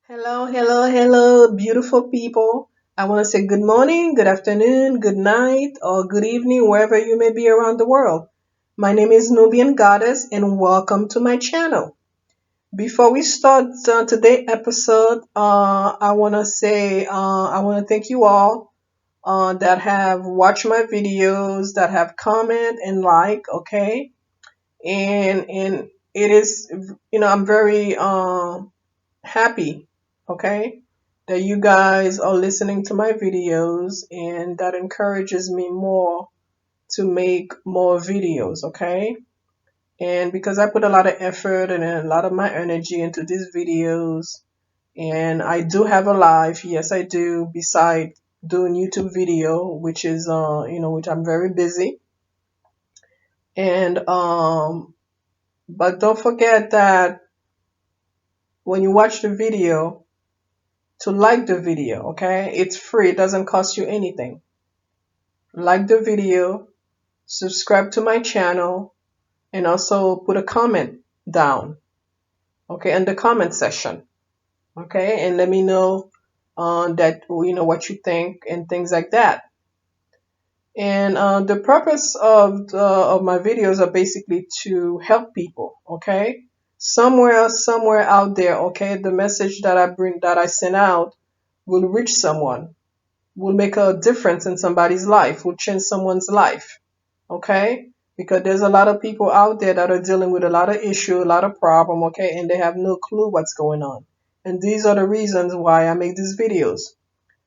Hello, hello, hello, beautiful people. I want to say good morning, good afternoon, good night, or good evening, wherever you may be around the world. My name is Nubian Goddess, and welcome to my channel. Before we start today's episode, I want to say I want to thank you all that have watched my videos, that have comment and like, okay? And it is, I'm very happy, okay, that you guys are listening to my videos, and that encourages me more to make more videos, okay? And because I put a lot of effort and a lot of my energy into these videos, and I do have a life, yes, I do, beside doing YouTube video, which is, which I'm very busy. And, but don't forget that when you watch the video, to like the video, okay? It's free, it doesn't cost you anything. Like the video, subscribe to my channel, and also put a comment down, okay, in the comment section, okay? And let me know that, what you think and things like that. And the purpose of my videos are basically to help people, okay? Somewhere out there, okay, the message that I send out will reach someone, will make a difference in somebody's life, will change someone's life. Okay? Because there's a lot of people out there that are dealing with a lot of issue, a lot of problem, okay, and they have no clue what's going on. And these are the reasons why I make these videos.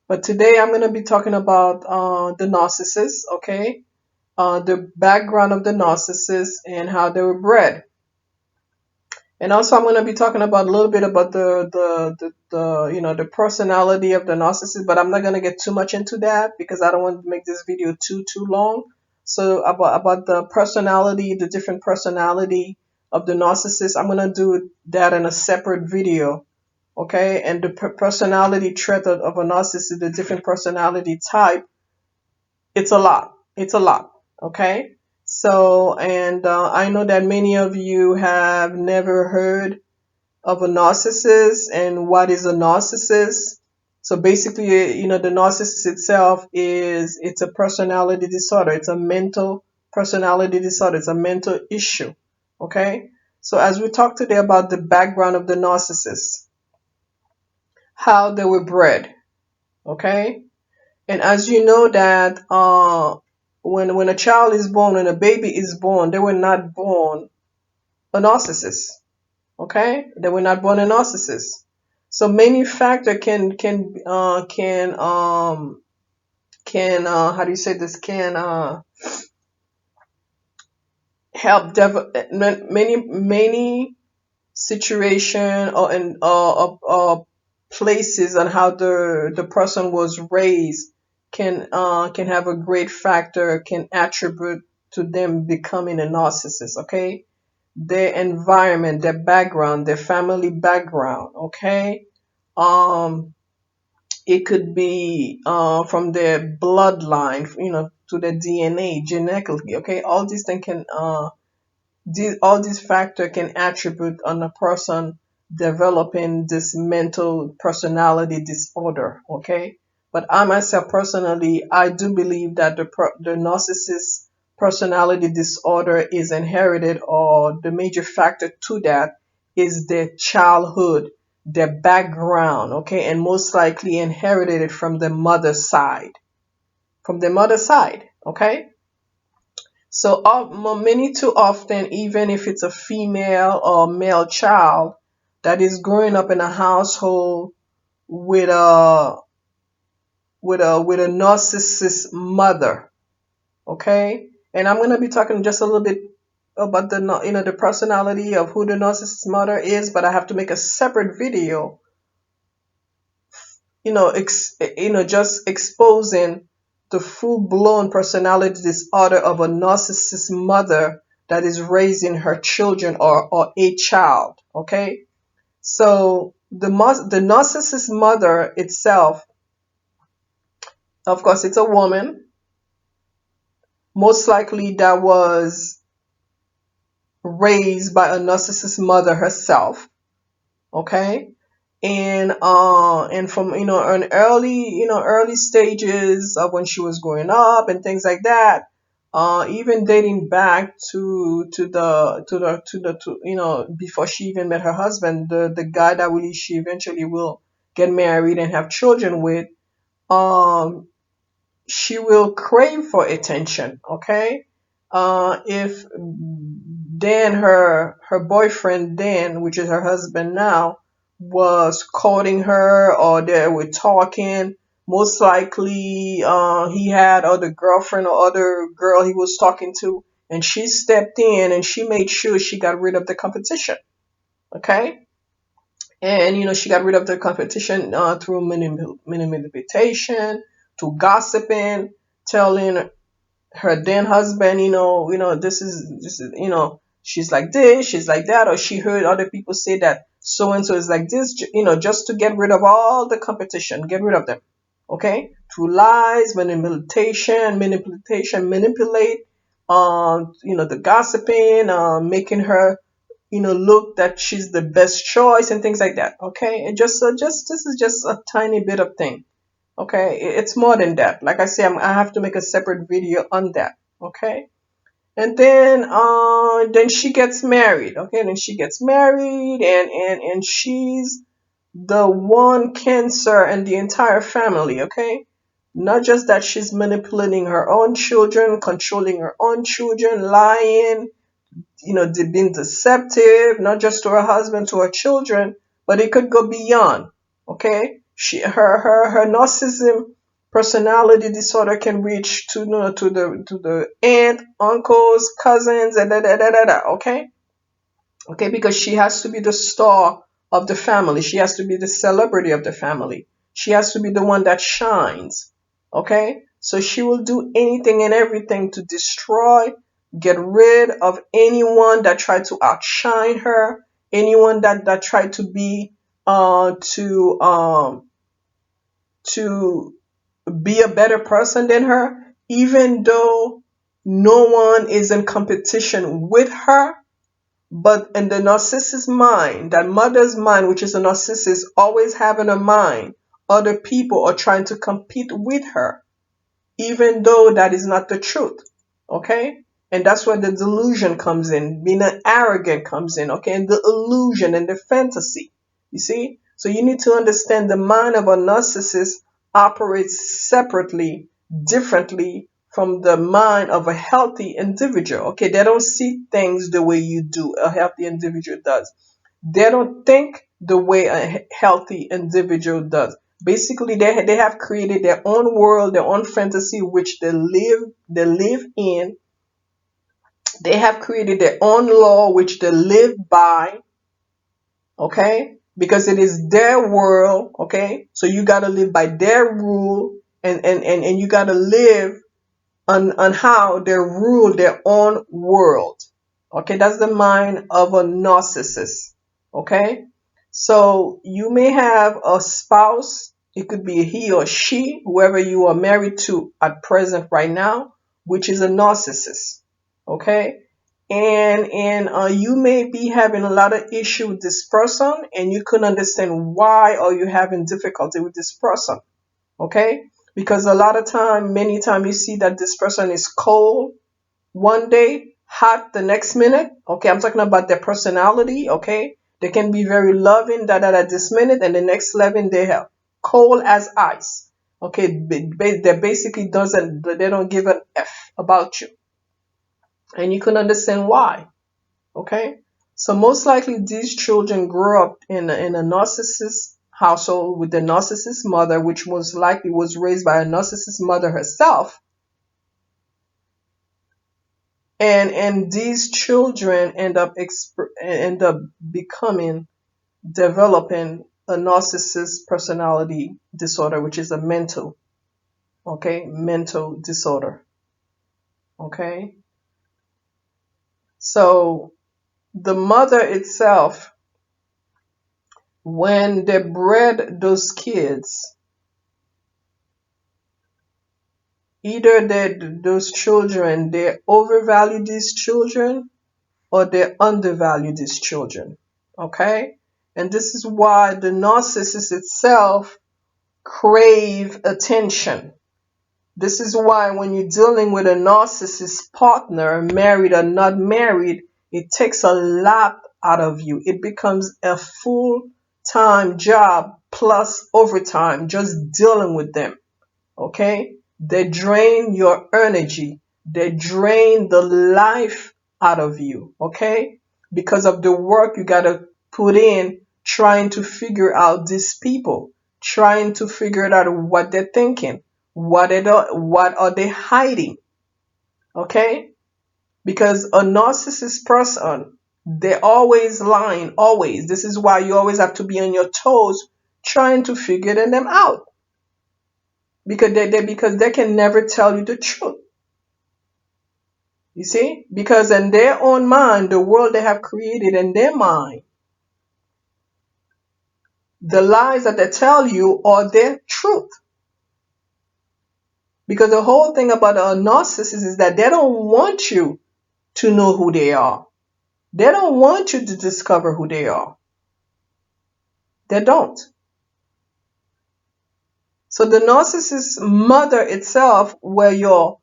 But today I'm going to be talking about the narcissist, okay? The background of the narcissist and how they were bred. And also, I'm going to be talking about a little bit about the personality of the narcissist, but I'm not going to get too much into that because I don't want to make this video too long. So about the personality, the different personality of the narcissist, I'm going to do that in a separate video. Okay, and the personality trait of a narcissist, the different personality type, it's a lot. It's a lot. Okay. So, and I know that many of you have never heard of a narcissist and what is a narcissist. So basically, the narcissist itself it's a personality disorder. It's a mental personality disorder. It's a mental issue. Okay. So as we talk today about the background of the narcissist, how they were bred. Okay. And as you know that when a child is born, when a baby is born, they were not born a narcissist. Okay, they were not born a narcissist. So many factor can how do you say this, can help many situation or places on how the person was raised can have a great factor, can attribute to them becoming a narcissist. Okay, their environment, their background, their family background. Okay, um, it could be from their bloodline, to their DNA, genetically. Okay, all these things all these factors can attribute on a person developing this mental personality disorder. Okay, but I myself personally, I do believe that the narcissist personality disorder is inherited, or the major factor to that is their childhood, their background. Okay, and most likely inherited it from the mother's side, from the mother's side. Okay, so many too often, even if it's a female or male child that is growing up in a household with a narcissist mother, okay? And I'm gonna be talking just a little bit about the personality of who the narcissist mother is, but I have to make a separate video, just exposing the full blown personality disorder of a narcissist mother that is raising her children, or a child. Okay. So the narcissist mother itself, of course, it's a woman, most likely that was raised by a narcissist mother herself. Okay. and from an early stages of when she was growing up and things like that, even dating back to before she even met her husband, the guy that really she eventually will get married and have children with, um she will crave for attention. Okay, if Dan, her boyfriend Dan, which is her husband now, was courting her or they were talking, most likely he had other girlfriend or other girl he was talking to, and she stepped in and she made sure she got rid of the competition. Okay, and she got rid of the competition through manipulation, to gossiping, telling her then husband, this is, she's like this, she's like that, or she heard other people say that so and so is like this, just to get rid of all the competition, get rid of them. Okay, through lies, manipulate, the gossiping, making her, look that she's the best choice and things like that. Okay, it just this is just a tiny bit of thing. Okay, it's more than that. Like I say, I have to make a separate video on that. Okay, and then she gets married. Okay, and then she gets married, and she's the one cancer in the entire family. Okay, not just that she's manipulating her own children, controlling her own children, lying, being deceptive, not just to her husband, to her children, but it could go beyond. Okay, her narcissism personality disorder can reach to, to the aunt, uncles, cousins, and da. Okay, okay, because she has to be the star of the family. She has to be the celebrity of the family. She has to be the one that shines. Okay, so she will do anything and everything to destroy, get rid of anyone that tried to outshine her, anyone that tried to be to be a better person than her, even though no one is in competition with her. But in the narcissist's mind, that mother's mind, which is a narcissist, always having a mind, other people are trying to compete with her, even though that is not the truth. Okay? And that's where the delusion comes in, being an arrogant comes in, okay? And the illusion and the fantasy. You see? So you need to understand the mind of a narcissist operates separately, differently from the mind of a healthy individual. Okay, they don't see things the way you do, a healthy individual does. They don't think the way a healthy individual does. Basically, they have created their own world, their own fantasy, which they live in. They have created their own law, which they live by. Okay, because it is their world. Okay, so you gotta live by their rule, and you gotta live on how they rule their own world. Okay, that's the mind of a narcissist. Okay, so you may have a spouse, it could be he or she, whoever you are married to at present right now, which is a narcissist. Okay, and you may be having a lot of issue with this person, and you couldn't understand why are you having difficulty with this person. Okay, because a lot of time, many time, you see that this person is cold one day, hot the next minute. Okay, I'm talking about their personality. Okay, they can be very loving that this minute, and the next 11 they have cold as ice. Okay, they basically doesn't, they don't give an F about you, and you can understand why. Okay, so most likely these children grew up in a narcissist household with a narcissist mother, which most likely was raised by a narcissist mother herself. And these children end up becoming, developing a narcissist personality disorder, which is a mental disorder. Okay, so the mother itself, when they bred those kids, either those children, they overvalue these children or they undervalue these children. Okay, And this is why the narcissist itself crave attention. This is why when you're dealing with a narcissist partner, married or not married, it takes a lot out of you. It becomes a full-time job plus overtime just dealing with them. Okay? They drain your energy. They drain the life out of you. Okay? Because of the work you gotta put in trying to figure out these people, trying to figure out what they're thinking, what are they hiding. Okay? Because a narcissist person, they're always lying, always. This is why you always have to be on your toes trying to figure them out because they can never tell you the truth. You see? Because in their own mind, the world they have created in their mind, the lies that they tell you are their truth. Because the whole thing about a narcissist is that they don't want you to know who they are. They don't want you to discover who they are. They don't. So the narcissist mother itself, your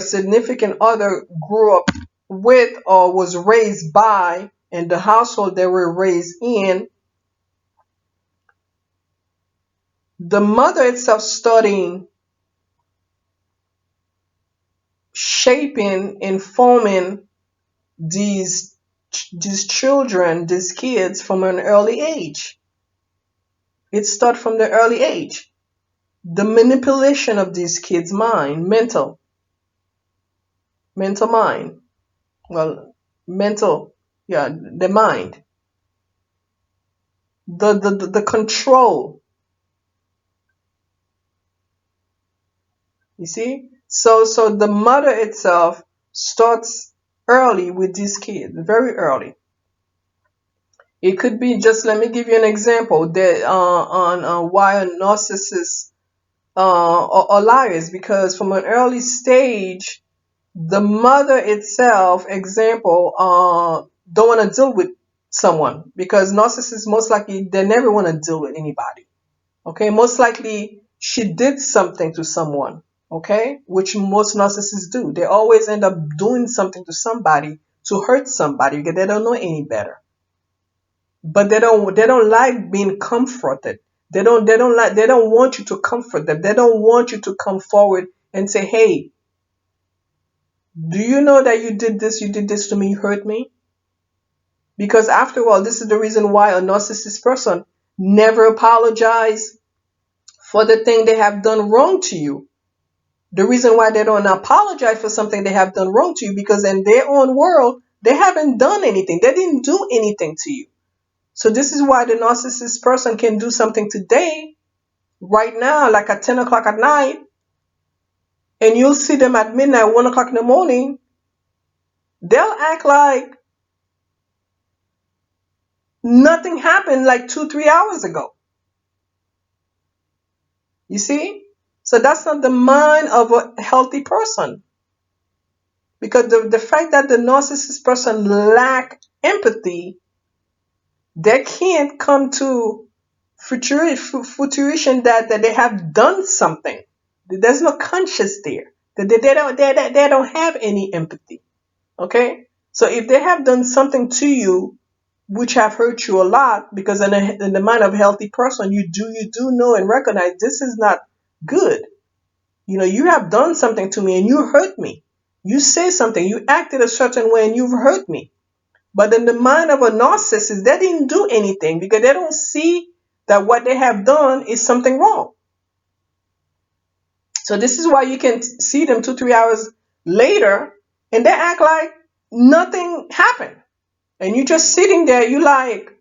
significant other grew up with or was raised by, and the household they were raised in, the mother itself studying, shaping, informing these children, these kids from an early age. It starts from the early age. The manipulation of these kids' mind, mental mind. Well, mental, yeah, the mind. The control. You see? So the mother itself starts early with these kids, very early. It could be just, let me give you an example that on why a narcissist are liars, because from an early stage, the mother itself, example, don't want to deal with someone because narcissists most likely they never want to deal with anybody. Okay, most likely she did something to someone. Okay, which most narcissists do. They always end up doing something to somebody to hurt somebody because they don't know any better. But they don't like being comforted. They don't want you to comfort them. They don't want you to come forward and say, "Hey, do you know that you did this to me, you hurt me?" Because after all, this is the reason why a narcissist person never apologize for the thing they have done wrong to you. The reason why they don't apologize for something they have done wrong to you, because in their own world, they haven't done anything. They didn't do anything to you. So this is why the narcissist person can do something today, right now, like at 10 o'clock at night, and you'll see them at midnight, 1 o'clock in the morning. They'll act like nothing happened like 2, 3 hours ago. You see? So that's not the mind of a healthy person. Because the fact that the narcissist person lack empathy, they can't come to fruition that they have done something. There's no conscience there. They don't have any empathy. Okay? So if they have done something to you which have hurt you a lot, because in the mind of a healthy person, you do know and recognize this is not good. You have done something to me and you hurt me. You say something, you acted a certain way and you've hurt me. But in the mind of a narcissist, they didn't do anything because they don't see that what they have done is something wrong. So this is why you can see them 2, 3 hours later and they act like nothing happened. And you just sitting there, you like,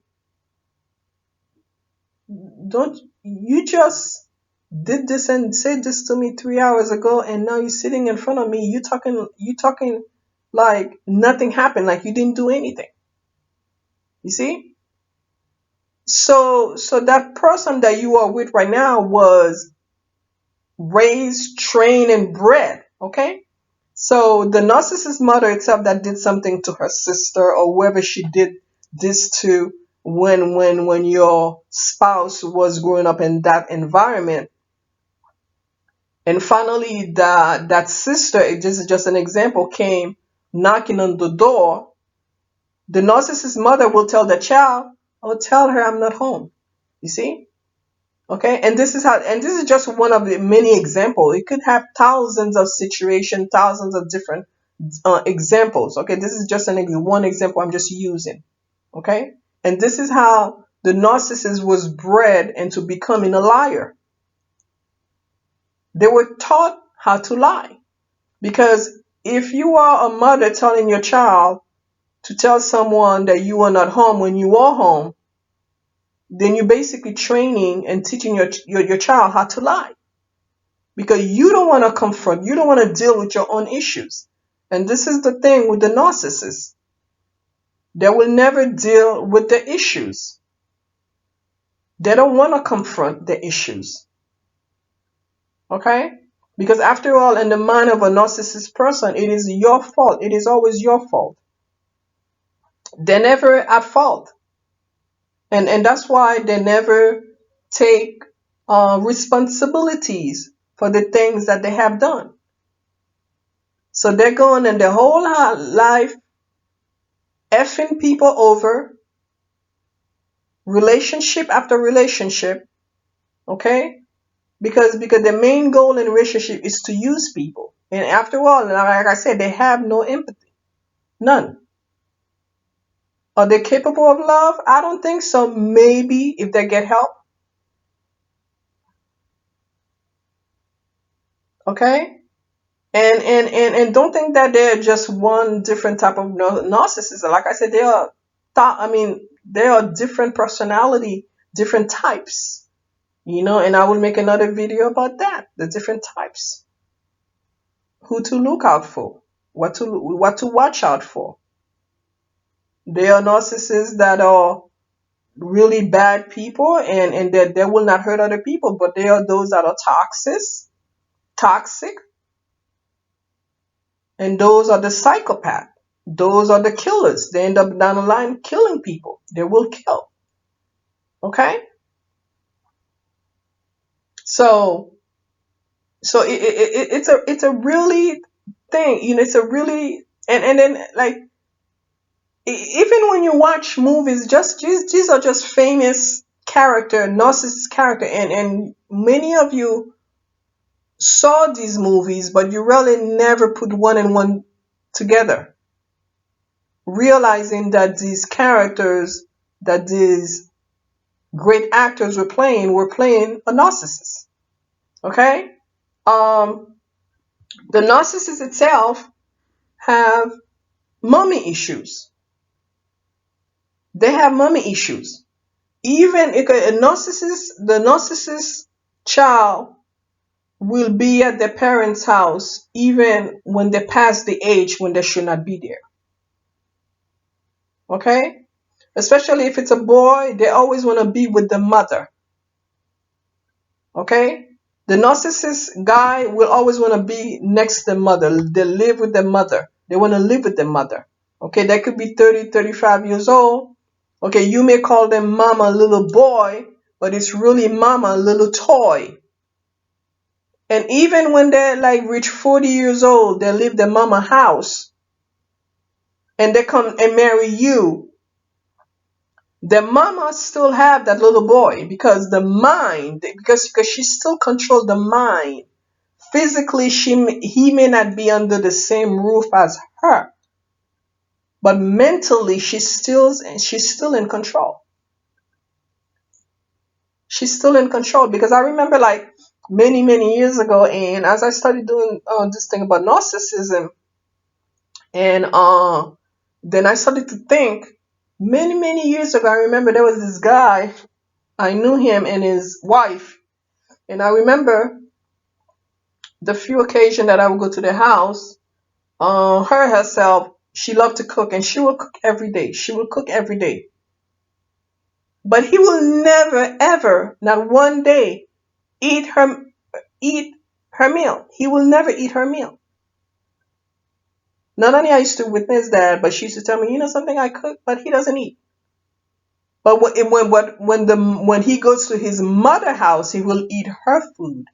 don't you just did this and said this to me 3 hours ago, and now you're sitting in front of me, you talking like nothing happened, like you didn't do anything. You see? So that person that you are with right now was raised, trained, and bred. Okay? So the narcissist mother itself that did something to her sister or whoever she did this to, when your spouse was growing up in that environment, and finally that sister, this is just an example, came knocking on the door, the narcissist mother will tell the child, oh, tell her I'm not home. You see? Okay, and this is just one of the many examples. It could have thousands of situations, thousands of different examples. Okay, this is just one example I'm just using. Okay, and this is how the narcissist was bred into becoming a liar. They were taught how to lie, because if you are a mother telling your child to tell someone that you are not home when you are home, then you're basically training and teaching your child how to lie, because you don't want to confront, you don't want to deal with your own issues. And this is the thing with the narcissist. They will never deal with the issues. They don't want to confront the issues. Okay? Because after all, in the mind of a narcissist person, it is your fault. It is always your fault. They're never at fault. And that's why they never take responsibilities for the things that they have done. So they're going in their whole life effing people over, relationship after relationship, okay? Because the main goal in a relationship is to use people. And after all, like I said, they have no empathy. None. Are they capable of love? I don't think so. Maybe if they get help. Okay? And don't think that they're just one different type of narcissism. Like I said, there are different personality, different types. And I will make another video about that, the different types, who to look out for, what to watch out for. There are narcissists that are really bad people, and that they will not hurt other people, but there are those that are toxic, and those are the psychopath. Those are the killers. They end up down the line killing people. They will kill. Okay? So it's a really thing, it's a really, and then, like, even when you watch movies, just these are just famous character, narcissist character, and many of you saw these movies, but you really never put one and one together, realizing that these characters, that these great actors were playing a narcissist. Okay? Um, the narcissist itself have mommy issues. They have mommy issues. Even if the narcissist child will be at their parents' house even when they pass the age when they should not be there. Okay? Especially if it's a boy, they always want to be with the mother. Okay? The narcissist guy will always want to be next to the mother. They live with the mother. They want to live with the mother. Okay? They could be 30, 35 years old. Okay, you may call them mama little boy, but it's really mama little toy. And even when they like reach 40 years old, they leave their mama house and they come and marry you. The mama still have that little boy, because the mind, because she still control the mind. Physically, he may not be under the same roof as her, but mentally she's still in control. She's still in control, because I remember, like, many years ago, and as I started doing this thing about narcissism, and then I started to think, many years ago, I remember there was this guy, I knew him and his wife, and I remember the few occasions that I would go to the house, her herself, she loved to cook, and she would cook every day. She would cook every day. But he will never, ever, not one day, eat her eat her meal. He will never eat her meal. Not only I used to witness that, but she used to tell me, something, I cook, but he doesn't eat. But when he goes to his mother house, he will eat her food.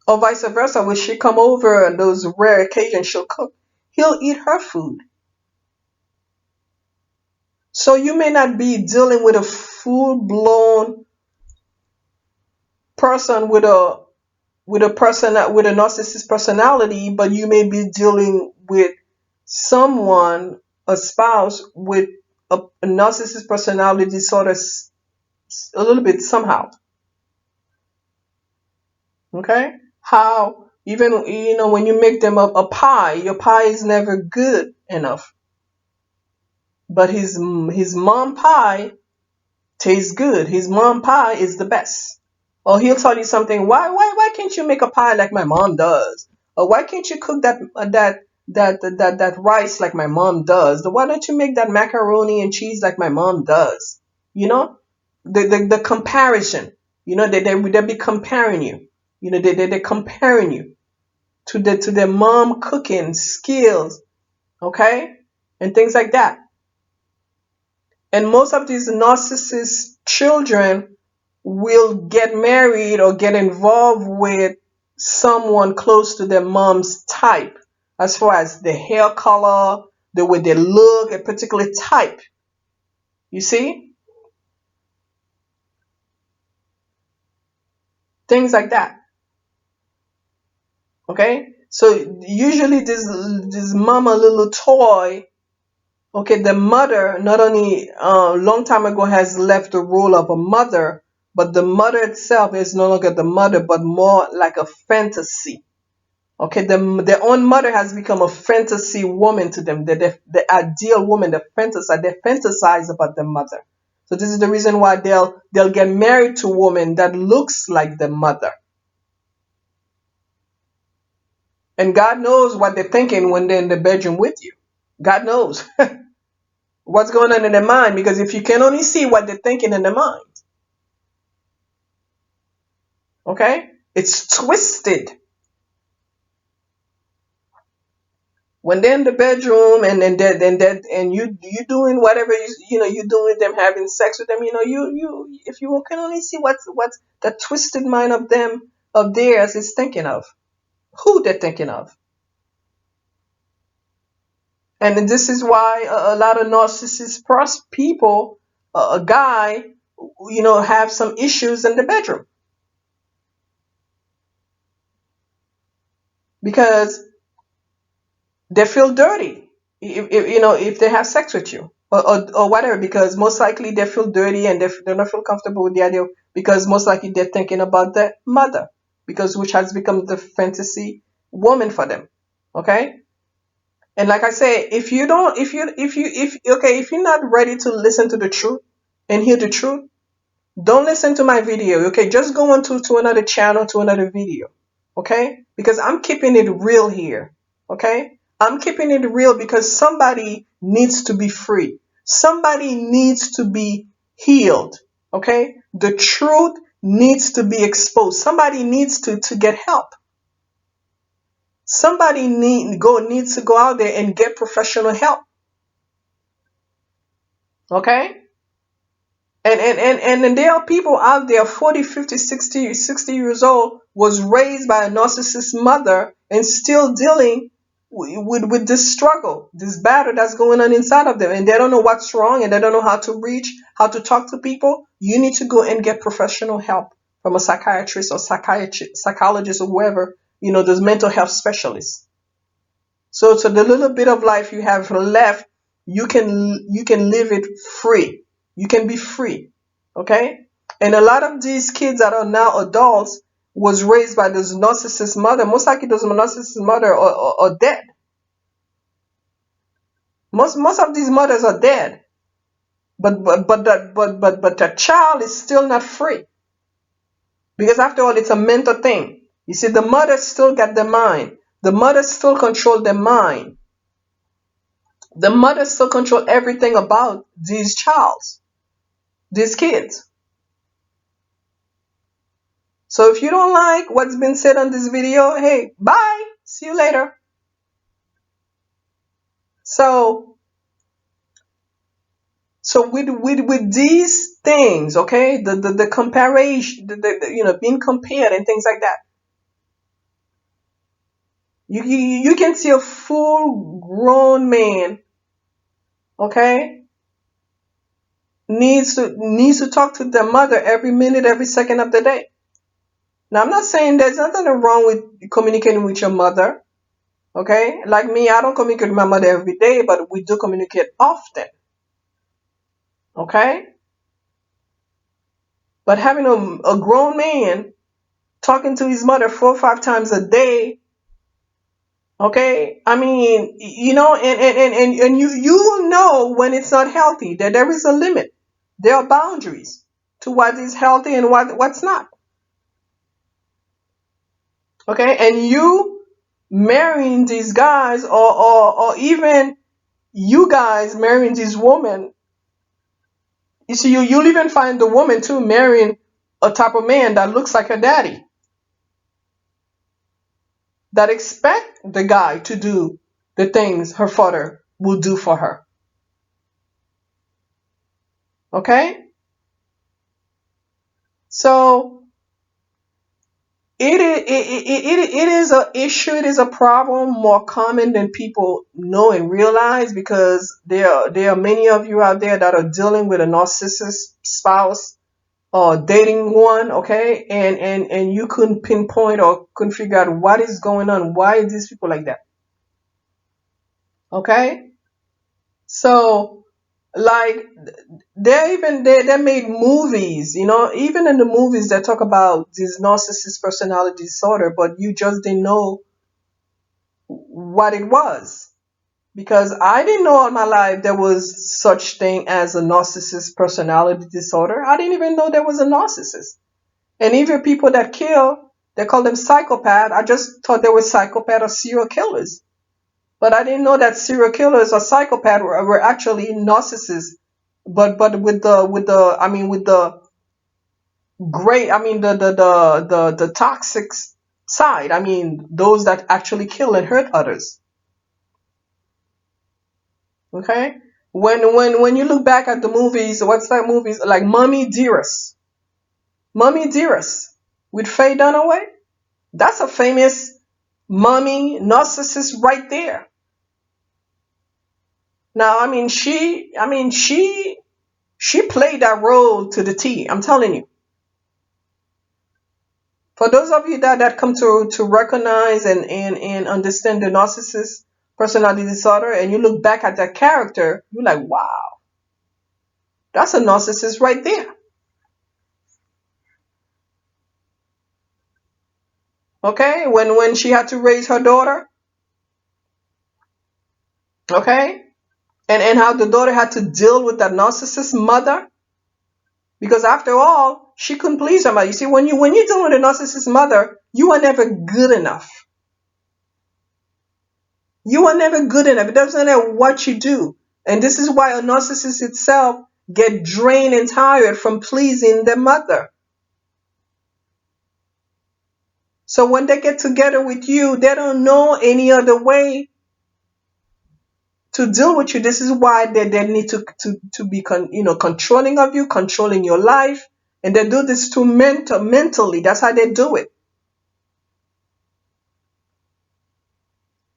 Or vice versa, when she come over on those rare occasions she'll cook, he'll eat her food. So you may not be dealing with a full blown person with a narcissist personality, but you may be dealing with someone, a spouse with a narcissist personality, sort of a little bit somehow. Okay? How even when you make them a pie, your pie is never good enough, but his mom pie tastes good. His mom pie is the best. Or he'll tell you something. Why can't you make a pie like my mom does? Or why can't you cook that rice like my mom does? Why don't you make that macaroni and cheese like my mom does? You know, the comparison. They be comparing you. They comparing you to their mom cooking skills. Okay, and things like that. And most of these narcissist children will get married or get involved with someone close to their mom's type, as far as the hair color, the way they look, a particular type. You see? Things like that. Okay? So usually this mama little toy, okay, the mother not only long time ago has left the role of a mother, but the mother itself is no longer the mother, but more like a fantasy. Okay, their own mother has become a fantasy woman to them. The ideal woman, they fantasize about their mother. So this is the reason why they'll get married to a woman that looks like their mother. And God knows what they're thinking when they're in the bedroom with you. God knows what's going on in their mind, because if you can only see what they're thinking in their mind, okay, it's twisted. When they're in the bedroom and you doing whatever you doing with them, having sex with them, you if you can only see what's the twisted mind of theirs is thinking of, who they're thinking of. And this is why a lot of narcissist people, a guy, have some issues in the bedroom, because they feel dirty if they have sex with you, or whatever, because most likely they feel dirty, and they don't feel comfortable with the idea, because most likely they're thinking about their mother, because which has become the fantasy woman for them. Okay. And like I say, if you don't if you're not ready to listen to the truth and hear the truth, don't listen to my video. Okay, just go on to another channel, to another video. Okay, because I'm keeping it real here. Okay, I'm keeping it real because somebody needs to be free. Somebody needs to be healed. Okay, the truth needs to be exposed. Somebody needs to get help. Somebody needs to go out there and get professional help. Okay. And there are people out there 40, 50, 60 years old, was raised by a narcissist mother and still dealing with this struggle, this battle that's going on inside of them. And they don't know what's wrong, and they don't know how to reach, how to talk to people. You need to go and get professional help from a psychiatrist or psychologist or whoever, those mental health specialists. So the little bit of life you have left, you can live it free. You can be free. Okay? And a lot of these kids that are now adults was raised by this narcissist mother. Most likely those narcissist mother are dead. Most of these mothers are dead. But the child is still not free. Because after all, it's a mental thing. You see, the mother still got the mind. The mother still control the mind. The mother still control everything about these kids. So if you don't like what's been said on this video, hey, bye. See you later. So So with these things, okay, the comparison, being compared and things like that, you can see a full grown man, okay, needs to talk to their mother every minute, every second of the day. Now, I'm not saying there's nothing wrong with communicating with your mother, okay? Like me, I don't communicate with my mother every day, but we do communicate often, okay? But having a grown man talking to his mother 4 or 5 times a day, okay? I mean, and you will know when it's not healthy, that there is a limit. There are boundaries to what is healthy and what's not, okay? And you marrying these guys, or even you guys marrying these women, you see, you'll even find the woman too marrying a type of man that looks like her daddy, that expect the guy to do the things her father will do for her. Okay? So it is a issue, it is a problem more common than people know and realize, because there are many of you out there that are dealing with a narcissist spouse or dating one, okay, and you couldn't pinpoint or couldn't figure out what is going on, why is these people like that, okay? So, like, they made movies, even in the movies that talk about this narcissist personality disorder, but you just didn't know what it was, because I didn't know all my life there was such thing as a narcissist personality disorder. I didn't even know there was a narcissist. And even people that kill, they call them psychopath. I just thought they were psychopath or serial killers. But I didn't know that serial killers or psychopath were actually narcissists. But with the great, the toxic side. I mean, those that actually kill and hurt others. Okay? When you look back at the movies, what's that movies like Mommy Dearest with Faye Dunaway? That's a famous mommy narcissist right there. Now, she played that role to the T. I'm telling you. For those of you that come to recognize and understand the narcissist personality disorder, and you look back at that character, you're like, wow, that's a narcissist right there. Okay, when she had to raise her daughter, okay, and how the daughter had to deal with that narcissist mother, because after all, she couldn't please her mother. You see, when you're dealing with a narcissist mother, you are never good enough. You are never good enough. It doesn't matter what you do. And this is why a narcissist itself get drained and tired from pleasing their mother. So when they get together with you, they don't know any other way to deal with you. This is why they need to be controlling of you, controlling your life, and they do this to mentally. That's how they do it.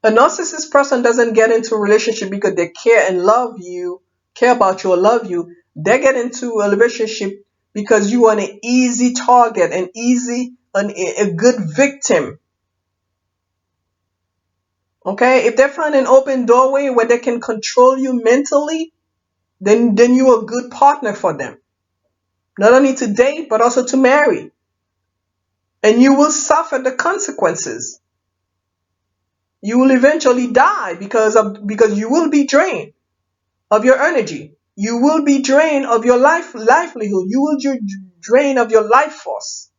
A narcissist person doesn't get into a relationship because they care and love you, care about you or love you. They get into a relationship because you are an easy target, a good victim. Okay? If they find an open doorway where they can control you mentally, then you're a good partner for them. Not only to date, but also to marry. And you will suffer the consequences. You will eventually die because you will be drained of your energy. You will be drained of your livelihood. You will be drained of your life force.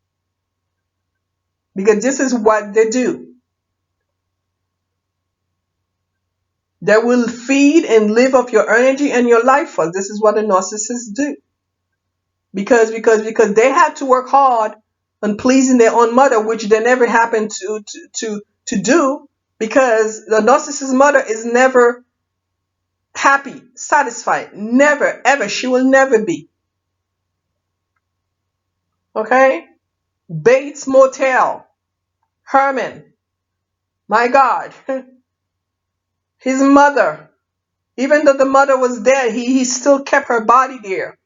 Because this is what they do. They will feed and live off your energy and your life force. This is what the narcissists do. Because they had to work hard on pleasing their own mother, which they never happened to do, because the narcissist mother is never happy, satisfied. Never, ever. She will never be. Okay? Bates Motel. Herman. My God. His mother. Even though the mother was dead, he still kept her body there.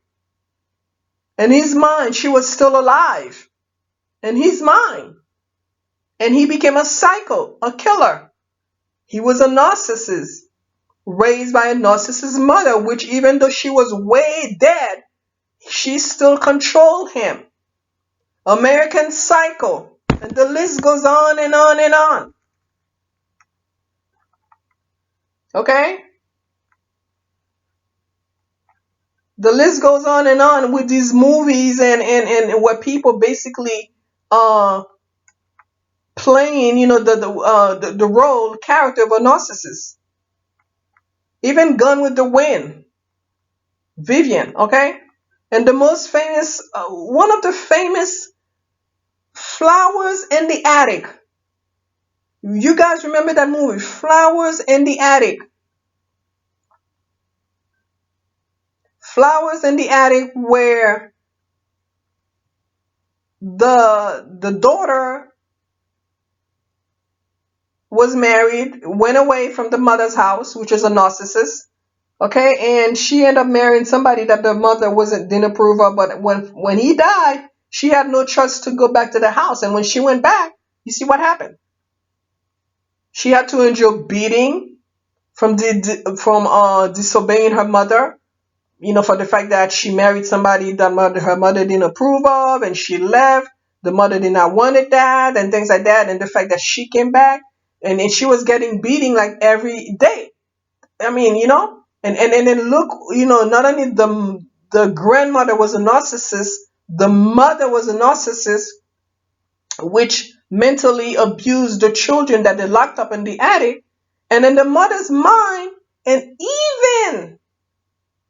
In his mind, she was still alive. In his mind. And he became a psycho, a killer. He was a narcissist, raised by a narcissist mother, which even though she was way dead, she still controlled him. American Psycho. And the list goes on and on and on. Okay? The list goes on and on with these movies and where people basically playing, the role character of a narcissist. Even Gone with the Wind, Vivian, okay? And the most famous, one of the famous, Flowers in the Attic. You guys remember that movie, Flowers in the Attic? Flowers in the Attic, where the daughter was married, went away from the mother's house, which is a narcissist. Okay, and she ended up marrying somebody that the mother didn't approve of. But when he died, she had no choice to go back to the house. And when she went back, you see what happened? She had to endure beating from disobeying her mother. For the fact that she married somebody that her mother didn't approve of, and she left. The mother did not wanted that, and things like that. And the fact that she came back, and she was getting beating like every day. I mean, and then look, not only the grandmother was a narcissist, the mother was a narcissist, which mentally abused the children that they locked up in the attic. And in the mother's mind, and even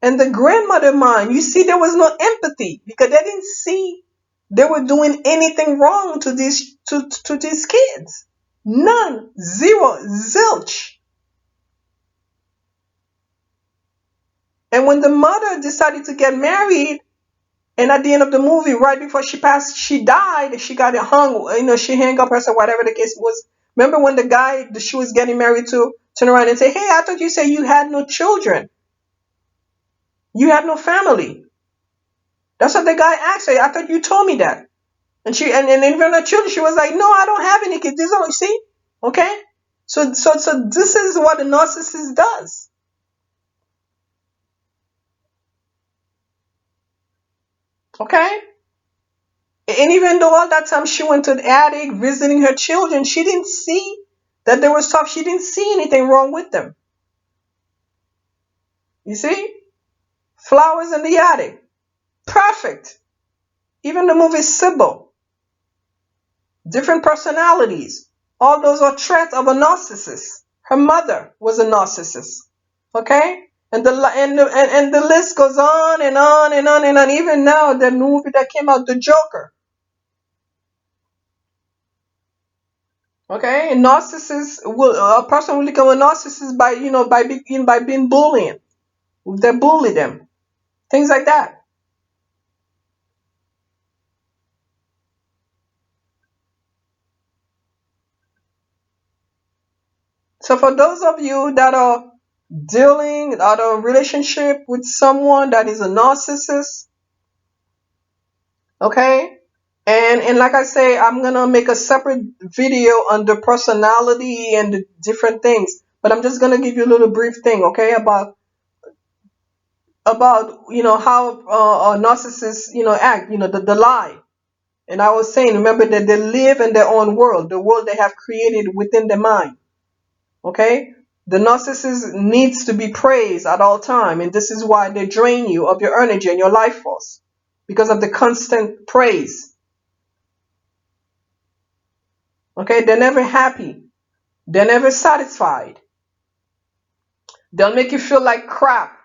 in the grandmother mind, you see there was no empathy because they didn't see they were doing anything wrong to these kids. None, zero, zilch. And when the mother decided to get married, and at the end of the movie, right before she passed, she died. She got hung. She hung up herself, whatever the case was. Remember when the guy that she was getting married to turned around and said, "Hey, I thought you said you had no children. You had no family." That's what the guy asked her. "I thought you told me that." And even her children, she was like, "No, I don't have any kids." This is all you see, okay? So this is what a narcissist does. Okay? And even though all that time she went to the attic visiting her children, she didn't see that there was stuff. She didn't see anything wrong with them. You see? Flowers in the attic. Perfect. Even the movie Sybil. Different personalities. All those are traits of a narcissist. Her mother was a narcissist. Okay? And the list goes on and on and on and on. Even now, the movie that came out, The Joker. Okay, a person will become a narcissist by being bullying. They bully them, things like that. So for those of you that are dealing out of a relationship with someone that is a narcissist, okay, and like I say, I'm gonna make a separate video on the personality and the different things, but I'm just gonna give you a little brief thing, okay, about how a narcissist act, the lie. And I was saying, remember that they live in their own world, the world they have created within their mind. Okay? The narcissist needs to be praised at all time, and this is why they drain you of your energy and your life force because of the constant praise. Okay? They're never happy. They're never satisfied. They'll make you feel like crap.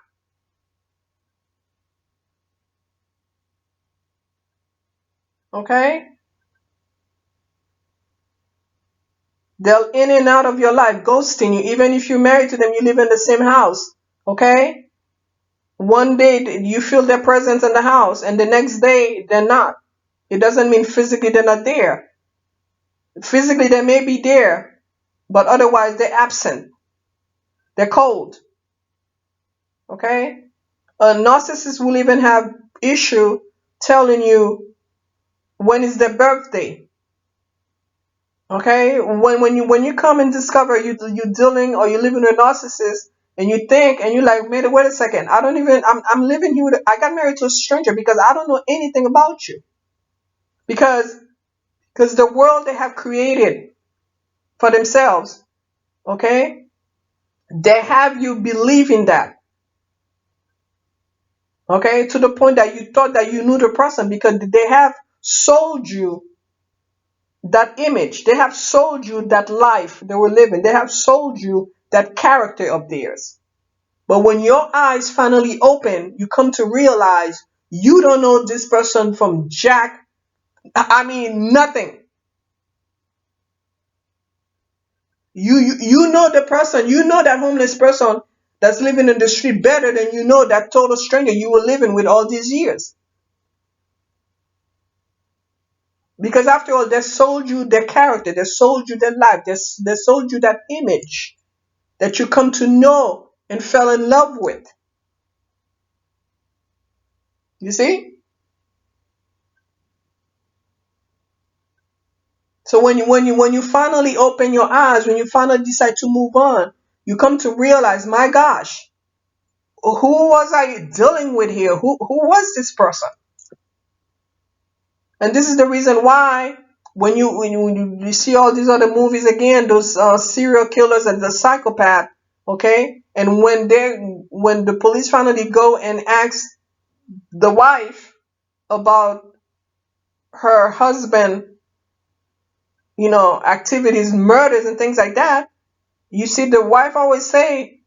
Okay? They'll in and out of your life, ghosting you. Even if you're married to them, you live in the same house. Okay? One day you feel their presence in the house, and the next day they're not. It doesn't mean physically they're not there. Physically they may be there, but otherwise they're absent. They're cold. Okay? A narcissist will even have issue telling you when is their birthday. Okay? When you come and discover you're dealing or you're living with a narcissist, and you think and you're like, man, wait a second, I'm living here I got married to a stranger because I don't know anything about you. Because the world they have created for themselves, okay, they have you believing that, okay, to the point that you thought that you knew the person because they have sold you that image. They have sold you that life they were living. They have sold you that character of theirs. But when your eyes finally open, you come to realize you don't know this person from Jack. I mean, nothing. You know the person, you know that homeless person that's living in the street better than you know that total stranger you were living with all these years. Because after all, they sold you their character, they sold you their life, they sold you that image that you come to know and fell in love with. You see? So when you finally open your eyes, when you finally decide to move on, you come to realize, my gosh, who was I dealing with here? Who was this person? And this is the reason why when you see all these other movies again, those serial killers and the psychopath, okay, and when the police finally go and ask the wife about her husband, activities, murders, and things like that, you see the wife always say,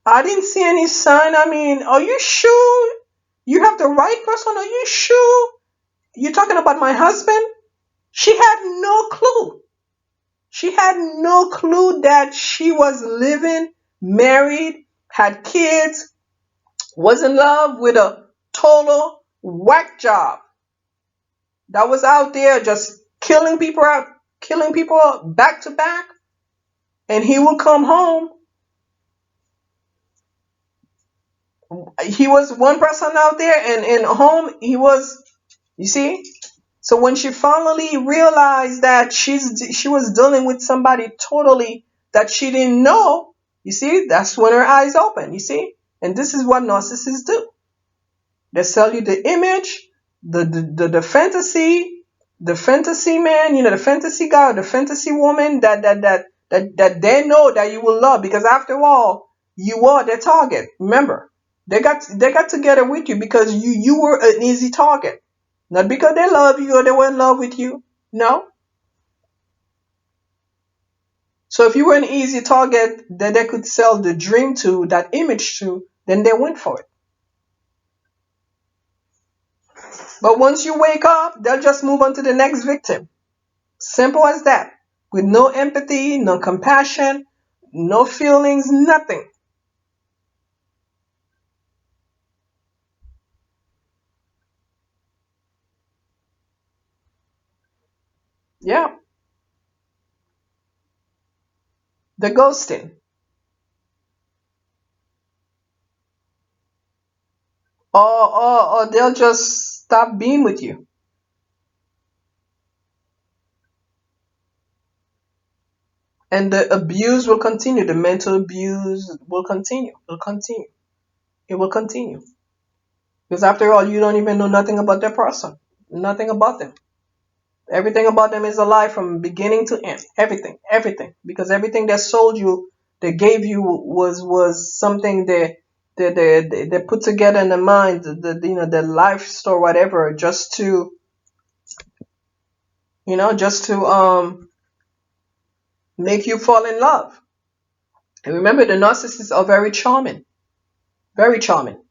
"I didn't see any sign. I mean, are you sure you have the right person? Are you sure you're talking about my husband?" She had no clue. She had no clue that she was living, married, had kids, was in love with a total whack job that was out there just killing people back to back. And he would come home. He was one person out there, and in home he was, you see? So when she finally realized that she was dealing with somebody totally that she didn't know, you see, that's when her eyes open, you see? And this is what narcissists do. They sell you the image, the fantasy man, the fantasy guy, the fantasy woman that they know that you will love, because after all, you are their target. Remember, they got together with you because you were an easy target. Not because they love you or they were in love with you. No. So if you were an easy target that they could sell the dream to, that image to, then they went for it. But once you wake up, they'll just move on to the next victim. Simple as that. With no empathy, no compassion, no feelings, nothing. Yeah. The ghosting. Or they'll just stop being with you. And the abuse will continue. The mental abuse will continue. Will continue. It will continue. Because after all, you don't even know nothing about that person. Nothing about them. Everything about them is a lie from beginning to end. Everything. Everything. Because everything they sold you, they gave you was something they put together in the mind, the life story, whatever, just to make you fall in love. And remember, the narcissists are very charming. Very charming.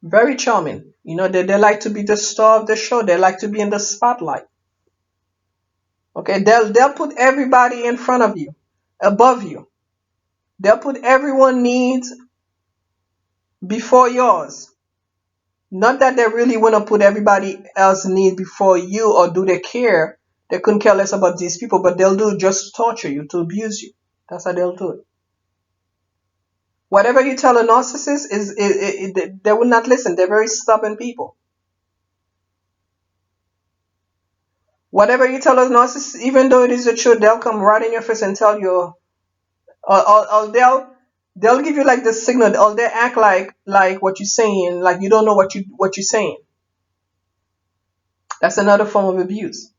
Very charming. They like to be the star of the show. They like to be in the spotlight. Okay, they'll put everybody in front of you, above you. They'll put everyone's needs before yours. Not that they really want to put everybody else's needs before you or do they care. They couldn't care less about these people, but they'll do it just to torture you, to abuse you. That's how they'll do it. Whatever you tell a narcissist they will not listen. They're very stubborn people. Whatever you tell a narcissist, even though it is the truth, they'll come right in your face and tell you, or they'll give you like the signal, or they act like what you're saying, like you don't know what you're saying. That's another form of abuse.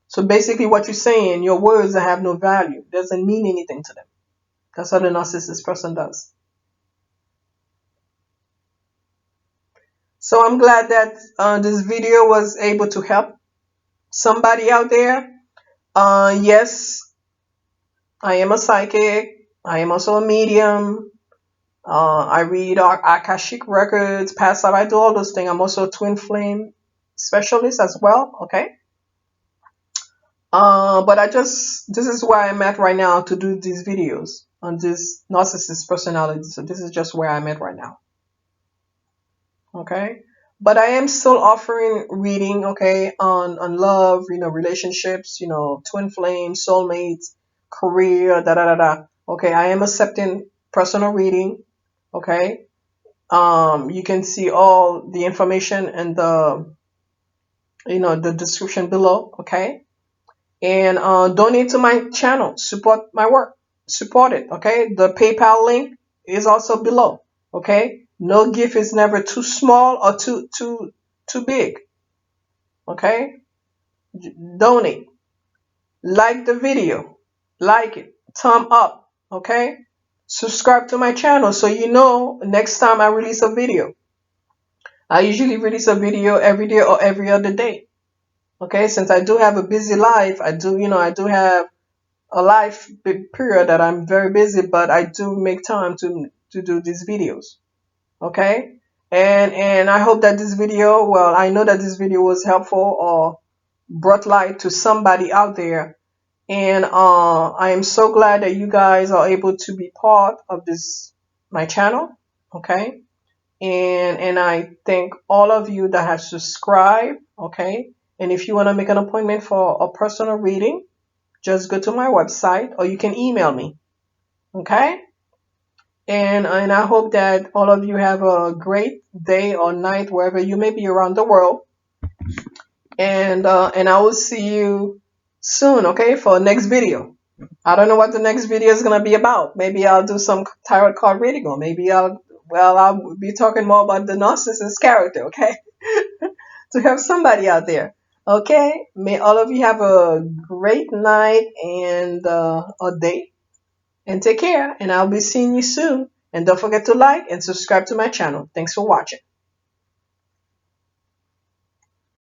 So basically, what you're saying, your words that have no value, doesn't mean anything to them. That's what a narcissist person does. So I'm glad that this video was able to help somebody out there. Yes, I am a psychic. I am also a medium. I read Akashic records, past life. I do all those things. I'm also a twin flame specialist as well. Okay. But this is where I'm at right now to do these videos on this narcissist personality. So this is just where I'm at right now. Okay. But I am still offering reading, okay, on love, relationships, twin flames, soulmates, career, da da da da. Okay, I am accepting personal reading. Okay. You can see all the information in the description below. Okay. And donate to my channel, support my work, support it. Okay, the PayPal link is also below. Okay, no gift is never too small or too big. Okay, donate, like the video, like it, thumb up. Okay, subscribe to my channel so you know next time I release a video. I usually release a video every day or every other day. Okay, since I do have a busy life, I do have a life period that I'm very busy, but I do make time to do these videos. Okay, and I hope that this video, well, I know that this video was helpful or brought light to somebody out there, and I am so glad that you guys are able to be part of this my channel. Okay, and I thank all of you that have subscribed. Okay, and if you want to make an appointment for a personal reading, just go to my website or you can email me. Okay? And I hope that all of you have a great day or night wherever you may be around the world. And I will see you soon, okay, for next video. I don't know what the next video is gonna be about. Maybe I'll do some tarot card reading, or maybe I'll be talking more about the narcissist character, okay? To help somebody out there. Okay? May all of you have a great night and a day. And take care, and I'll be seeing you soon. And don't forget to like and subscribe to my channel. Thanks for watching.